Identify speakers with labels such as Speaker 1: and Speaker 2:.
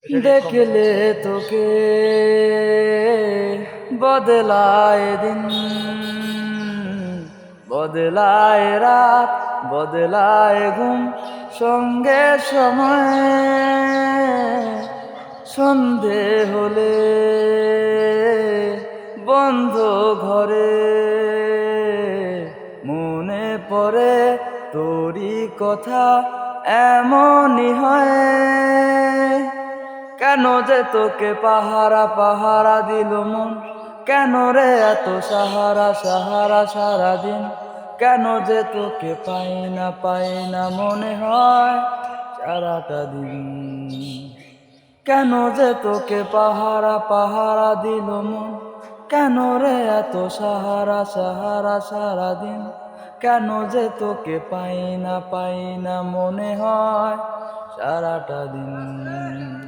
Speaker 1: দেখলে তোকে বদলায় দিন, বদলায় রাত, বদলায় ঘুম, সঙ্গে সময় সন্ধে হলে বন্ধ ঘরে মনে পড়ে তোরই কথা, এমনই হয়। কেন যে তোকে পাহারা পাহারা দিল মন, কেন রে এত সাহারা সাহারা সারাদিন, কেন যে তোকে পাই না মনে হয় সারাটা দিন। কেন যে তোকে পাহারা পাহারা দিল মন, কেন রে এত সাহারা সাহারা সারাদিন, কেন যে তোকে পাই না মনে হয় সারাটা দিন।